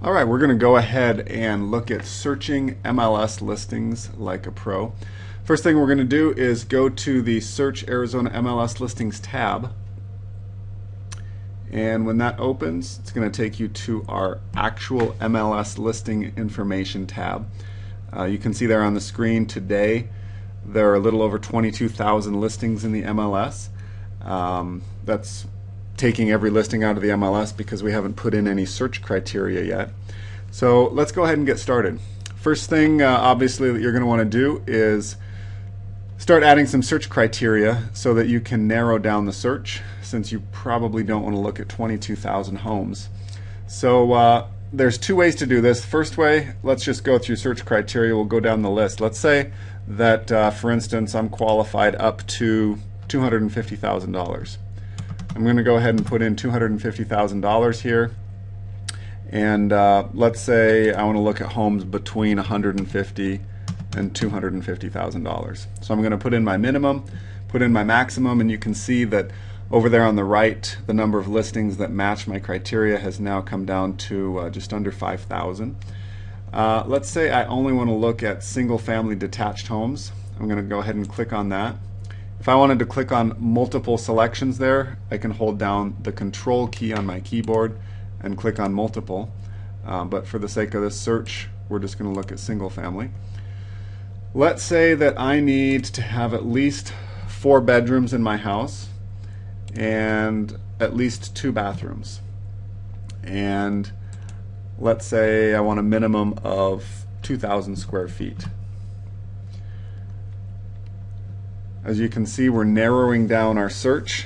All right, we're going to go ahead and look at searching MLS listings like a pro. First thing we're going to do is go to the Search Arizona MLS Listings tab. And when that opens, it's going to take you to our actual MLS listing information tab. You can see there on the screen today there are a little over 22,000 listings in the MLS. That's taking every listing out of the MLS because we haven't put in any search criteria yet. So let's go ahead and get started. First thing obviously that you're going to want to do is start adding some search criteria so that you can narrow down the search, since you probably don't want to look at 22,000 homes. So there's two ways to do this. First way, let's just go through search criteria. We'll go down the list. Let's say that for instance I'm qualified up to $250,000. I'm going to go ahead and put in $250,000 here, and let's say I want to look at homes between $150,000 and $250,000. So I'm going to put in my minimum, put in my maximum, and you can see that over there on the right the number of listings that match my criteria has now come down to just under 5,000. Let's say I only want to look at single-family detached homes. I'm going to go ahead and click on that. If I wanted to click on multiple selections there, I can hold down the Control key on my keyboard and click on multiple. But for the sake of this search, we're just going to look at single family. Let's say that I need to have at least 4 bedrooms in my house and at least 2 bathrooms. And let's say I want a minimum of 2,000 square feet. As you can see, we're narrowing down our search.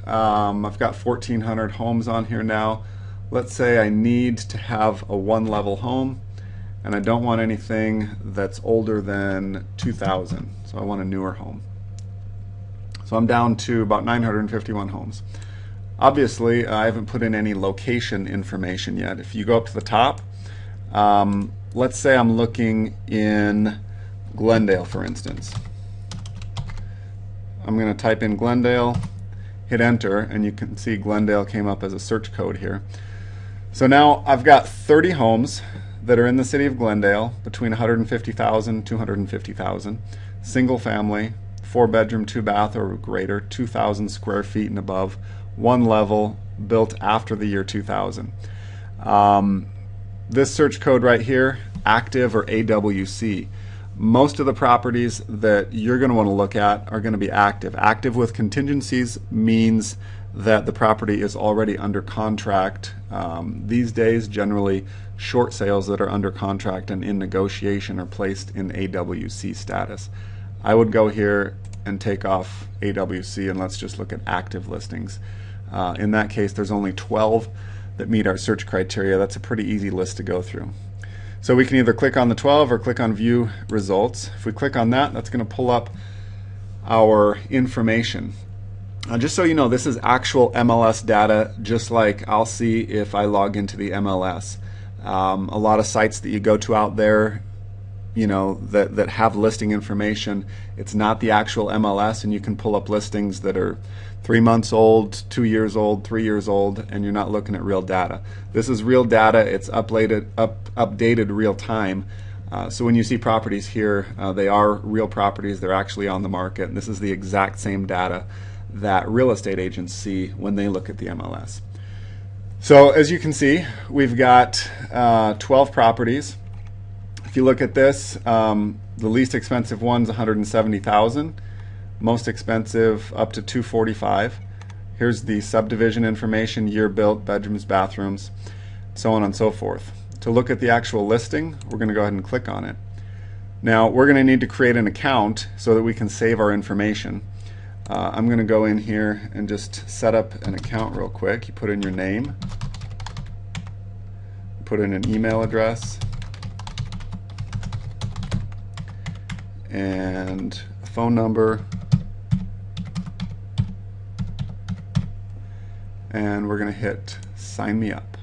I've got 1,400 homes on here now. Let's say I need to have a one-level home, and I don't want anything that's older than 2,000, so I want a newer home. So I'm down to about 951 homes. Obviously, I haven't put in any location information yet. If you go up to the top, let's say I'm looking in Glendale, for instance. I'm going to type in Glendale, hit enter, and you can see Glendale came up as a search code here. So now I've got 30 homes that are in the city of Glendale between 150,000 and 250,000, single family, 4 bedroom, 2 bath or greater, 2,000 square feet and above, one level, built after the year 2000. This search code right here, active or AWC. Most of the properties that you're going to want to look at are going to be active. Active with contingencies means that the property is already under contract. These days, generally, short sales that are under contract and in negotiation are placed in AWC status. I would go here and take off AWC and let's just look at active listings. In that case, there's only 12 that meet our search criteria. That's a pretty easy list to go through. So we can either click on the 12 or click on View Results. If we click on that, that's going to pull up our information. Just so you know, this is actual MLS data, just like I'll see if I log into the MLS. A lot of sites that you go to out there, you know, that have listing information, it's not the actual MLS, and you can pull up listings that are 3 months old, 2 years old, 3 years old, and you're not looking at real data. This is real data. It's updated real time. So when you see properties here, they are real properties. They're actually on the market, and this is the exact same data that real estate agents see when they look at the MLS. So as you can see, we've got 12 properties. If you look at this, the least expensive one's $170,000, most expensive up to $245,000. Here's the subdivision information, year built, bedrooms, bathrooms, so on and so forth. To look at the actual listing, we're going to go ahead and click on it. Now we're going to need to create an account so that we can save our information. I'm going to go in here and just set up an account real quick. You put in your name, put in an email address, and a phone number, and we're going to hit sign me up.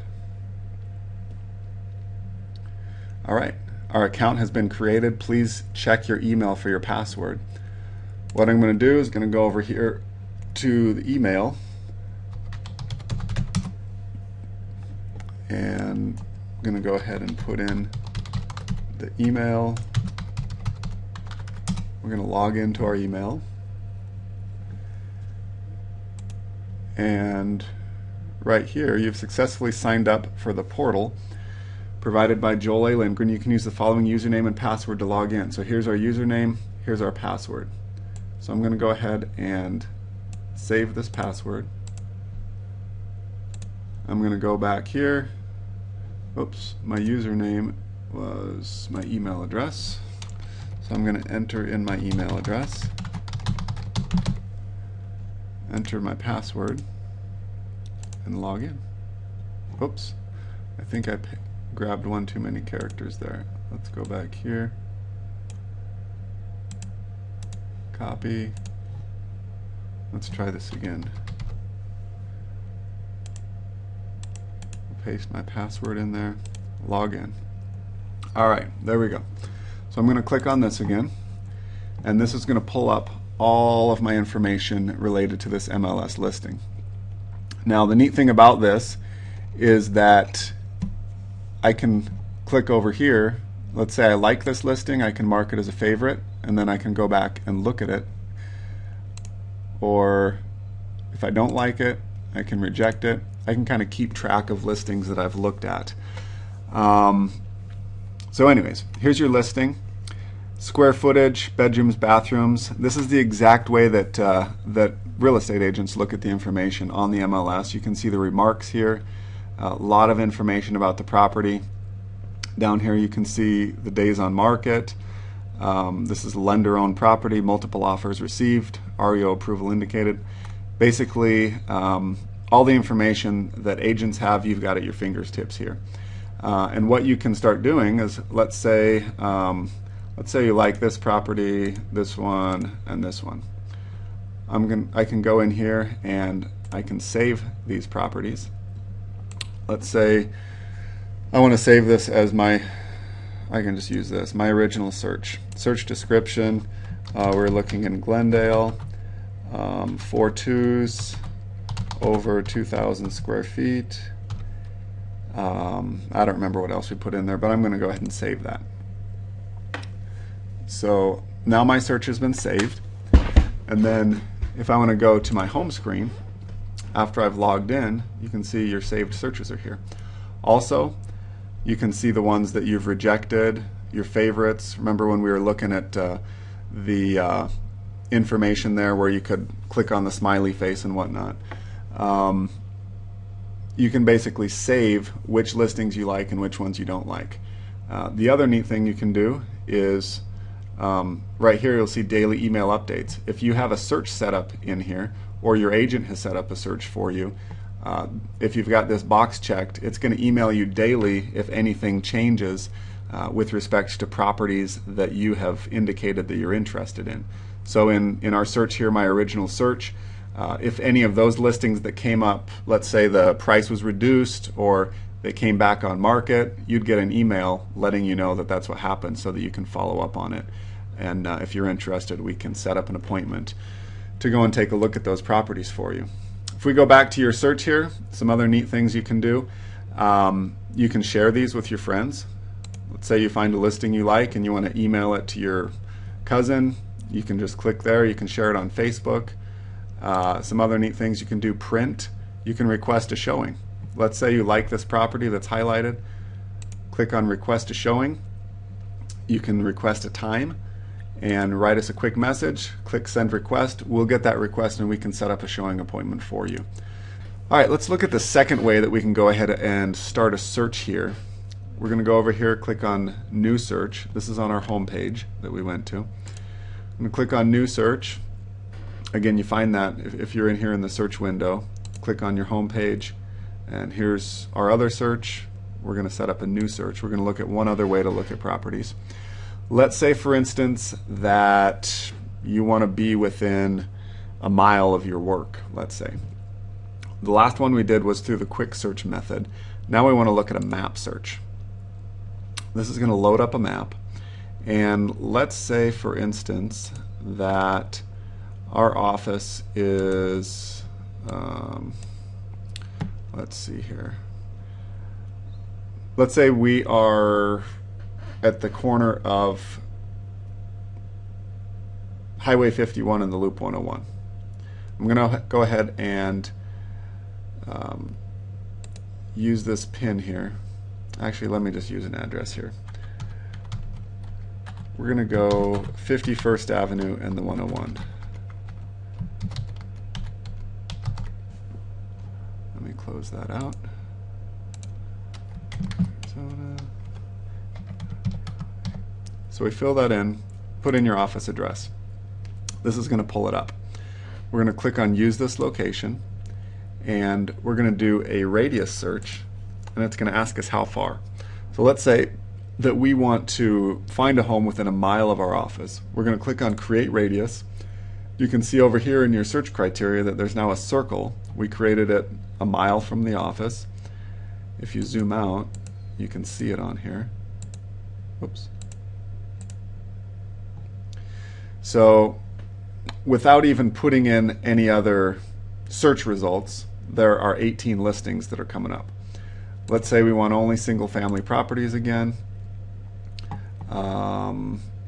Alright, our account has been created. Please check your email for your password. What I'm going to do is going to go over here to the email, and going to go ahead and put in the email. We're going to log into our email. And right here, you've successfully signed up for the portal provided by Joel A. Lindgren. You can use the following username and password to log in. So here's our username, here's our password. So I'm going to go ahead and save this password. I'm going to go back here. Oops, my username was my email address. So I'm going to enter in my email address, enter my password, and log in. Oops, I think I grabbed one too many characters there. Let's go back here. Copy. Let's try this again. Paste my password in there. Log in. Alright, there we go. So I'm going to click on this again, and this is going to pull up all of my information related to this MLS listing. Now the neat thing about this is that I can click over here. Let's say I like this listing, I can mark it as a favorite, and then I can go back and look at it. Or if I don't like it, I can reject it. I can kind of keep track of listings that I've looked at. So anyways, here's your listing. Square footage, bedrooms, bathrooms. This is the exact way that that real estate agents look at the information on the MLS. You can see the remarks here. A lot of information about the property. Down here you can see the days on market. This is lender-owned property, multiple offers received, REO approval indicated. Basically, all the information that agents have, you've got at your fingertips here. And what you can start doing is, let's say you like this property, this one, and this one. I can go in here and I can save these properties. Let's say I want to save this as I can just use this, my original search. Search description, we're looking in Glendale, 4.2s, over 2,000 square feet. I don't remember what else we put in there, but I'm going to go ahead and save that. So now my search has been saved, and then if I want to go to my home screen, after I've logged in, you can see your saved searches are here. Also, you can see the ones that you've rejected, your favorites. Remember when we were looking at the information there where you could click on the smiley face and whatnot. You can basically save which listings you like and which ones you don't like. The other neat thing you can do is right here you'll see daily email updates. If you have a search set up in here, or your agent has set up a search for you, if you've got this box checked, it's going to email you daily if anything changes with respect to properties that you have indicated that you're interested in. So in our search here, my original search, if any of those listings that came up, let's say the price was reduced or they came back on market, you'd get an email letting you know that that's what happened so that you can follow up on it. And if you're interested, we can set up an appointment to go and take a look at those properties for you. If we go back to your search here, some other neat things you can do. You can share these with your friends. Let's say you find a listing you like and you want to email it to your cousin. You can just click there. You can share it on Facebook. Some other neat things you can do: print. You can request a showing. Let's say you like this property that's highlighted. Click on request a showing. You can request a time and write us a quick message. Click send request. We'll get that request and we can set up a showing appointment for you. All right, let's look at the second way that we can go ahead and start a search here. We're going to go over here, click on new search. This is on our home page that we went to. I'm going to click on new search. Again, you find that if you're in here in the search window, click on your home page, and here's our other search. We're going to set up a new search. We're going to look at one other way to look at properties. Let's say, for instance, that you want to be within a mile of your work, let's say. The last one we did was through the quick search method. Now we want to look at a map search. This is going to load up a map, and let's say, for instance, that our office is, let's see here. let's say we are at the corner of Highway 51 and the Loop 101. I'm going to go ahead and use this pin here. Actually, let me just use an address here. We're going to go 51st Avenue and the 101. Let me close that out. Arizona. So we fill that in, put in your office address. This is going to pull it up. We're going to click on Use This Location, and we're going to do a radius search, and it's going to ask us how far. So let's say that we want to find a home within a mile of our office. We're going to click on Create Radius. You can see over here in your search criteria that there's now a circle. We created it a mile from the office. If you zoom out, you can see it on here. Whoops. So without even putting in any other search results, there are 18 listings that are coming up. Let's say we want only single family properties again.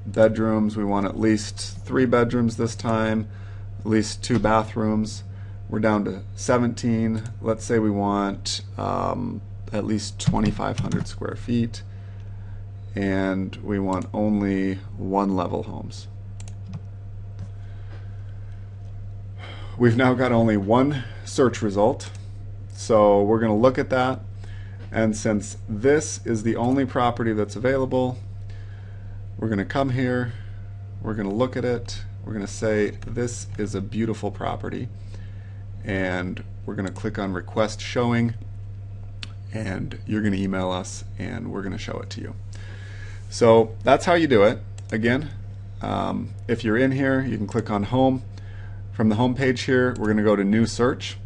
Bedrooms, we want at least 3 bedrooms this time, at least 2 bathrooms. We're down to 17. Let's say we want at least 2,500 square feet, and we want only 1-level homes. We've now got only one search result, so we're going to look at that, and since this is the only property that's available, we're going to come here, we're going to look at it, we're going to say this is a beautiful property, and we're going to click on Request Showing, and you're going to email us and we're going to show it to you. So that's how you do it. Again, if you're in here, you can click on Home. From the home page here, we're going to go to New Search,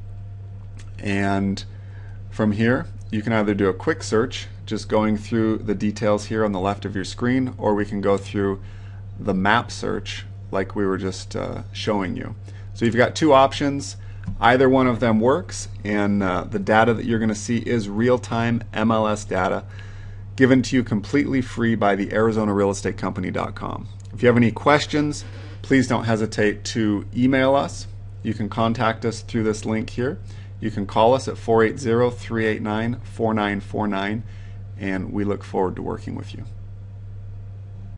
and from here you can either do a quick search, just going through the details here on the left of your screen, or we can go through the map search like we were just showing you. So you've got 2 options. Either one of them works, and the data that you're going to see is real-time MLS data given to you completely free by the ArizonaRealEstateCompany.com. If you have any questions, please don't hesitate to email us. You can contact us through this link here. You can call us at 480-389-4949, and we look forward to working with you.